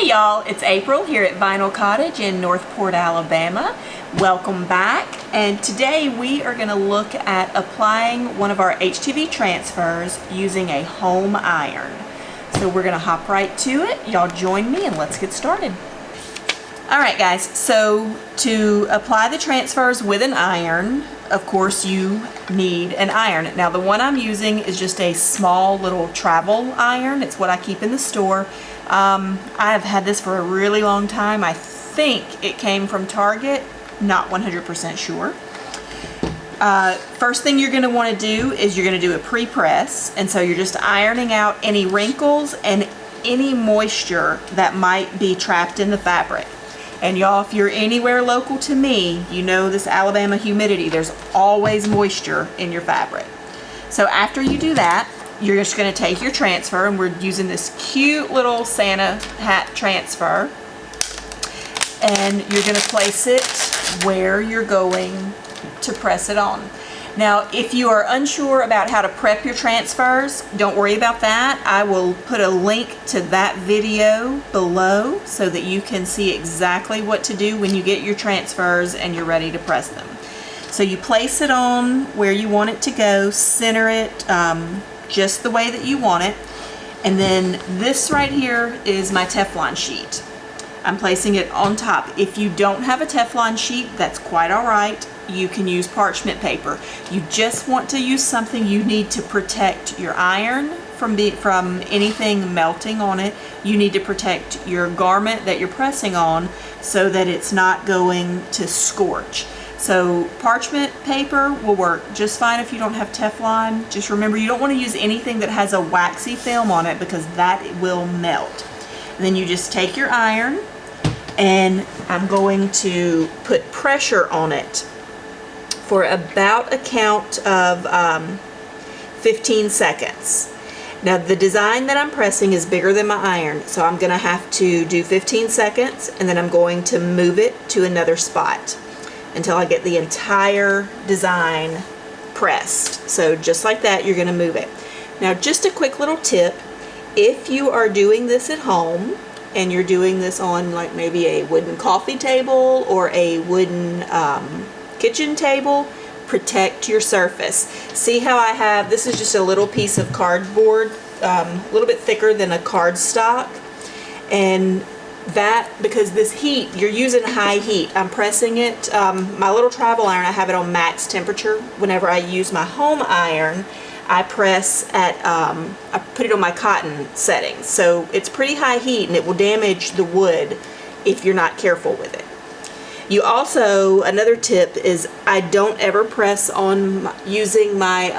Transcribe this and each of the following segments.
Hey y'all, it's April here at Vinyl Cottage in Northport, Alabama. Welcome back, and today we are going to look at applying one of our HTV transfers using a home iron. So we're going to hop right to it. Y'all join me and let's get started. Alright guys, so to apply the transfers with an iron, of course you need an iron. Now the one I'm using is just a small little travel iron. It's what I keep in the store. I have had this for a really long time. I think it came from Target, not 100% sure. First thing you're going to want to do is you're going to do a pre-press, and so you're just ironing out any wrinkles and any moisture that might be trapped in the fabric. And y'all, if you're anywhere local to me, you know this Alabama humidity, there's always moisture in your fabric. So after you do that, you're just going to take your transfer, and we're using this cute little Santa hat transfer, and you're going to place it where you're going to press it on. Now, if you are unsure about how to prep your transfers, don't worry about that. I will put a link to that video below so that you can see exactly what to do when you get your transfers and you're ready to press them. So you place it on where you want it to go, center it just the way that you want it, and then this right here is my Teflon sheet. I'm placing it on top. If you don't have a Teflon sheet, that's quite all right. You can use parchment paper. You just want to use something you need to protect your iron from anything melting on it. You need to protect your garment that you're pressing on so that it's not going to scorch. So parchment paper will work just fine if you don't have Teflon. Just remember, you don't want to use anything that has a waxy film on it because that will melt. And then you just take your iron, and I'm going to put pressure on it for about a count of 15 seconds. Now the design that I'm pressing is bigger than my iron, so I'm going to have to do 15 seconds, and then I'm going to move it to another spot until I get the entire design pressed. So just like that, you're going to move it. Now just a quick little tip, if you are doing this at home and you're doing this on like maybe a wooden coffee table or a wooden kitchen table, protect your surface. See how I have, this is just a little piece of cardboard, a little bit thicker than a cardstock, and that, because this heat, you're using high heat. I'm pressing it, my little travel iron, I have it on max temperature. Whenever I use my home iron, I press at, I put it on my cotton settings. So it's pretty high heat, and it will damage the wood if you're not careful with it. You also, another tip is I don't ever press on using my,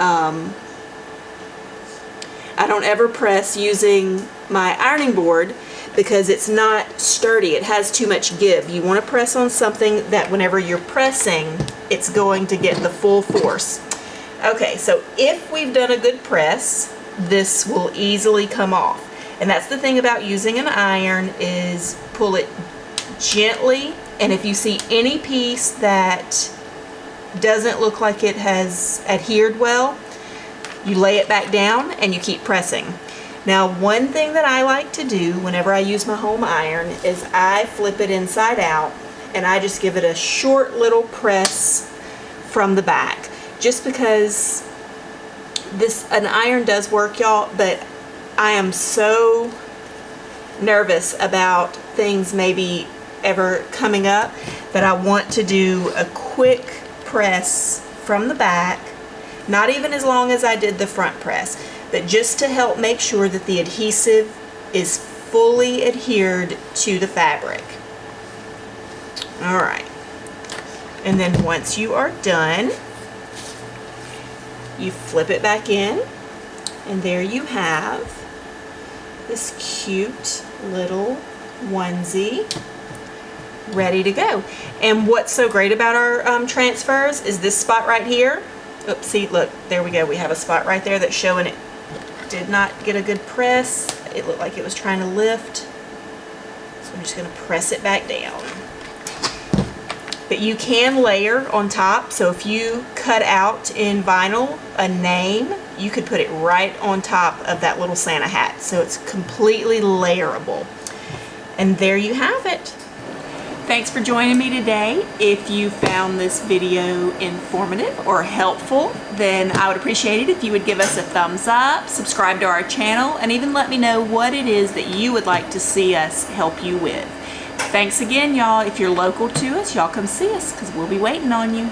I don't ever press using my ironing board because it's not sturdy. It has too much give. You want to press on something that whenever you're pressing, it's going to get the full force. Okay, so if we've done a good press, this will easily come off. And that's the thing about using an iron, is pull it gently, and if you see any piece that doesn't look like it has adhered well, you lay it back down and you keep pressing. Now, one thing that I like to do whenever I use my home iron is I flip it inside out, and I just give it a short little press from the back. Just because an iron does work, y'all, but I am so nervous about things maybe ever coming up that I want to do a quick press from the back, not even as long as I did the front press, but just to help make sure that the adhesive is fully adhered to the fabric. Alright, and then once you are done, you flip it back in, and there you have this cute little onesie ready to go. And what's so great about our transfers is this spot right here. Oops, see, look, there we go. We have a spot right there that's showing it did not get a good press. It looked like it was trying to lift. So I'm just going to press it back down. But you can layer on top, so if you cut out in vinyl a name, you could put it right on top of that little Santa hat. So it's completely layerable. And there you have it. Thanks for joining me today. If you found this video informative or helpful, then I would appreciate it if you would give us a thumbs up, subscribe to our channel, and even let me know what it is that you would like to see us help you with. Thanks again, y'all. If you're local to us, y'all come see us because we'll be waiting on you.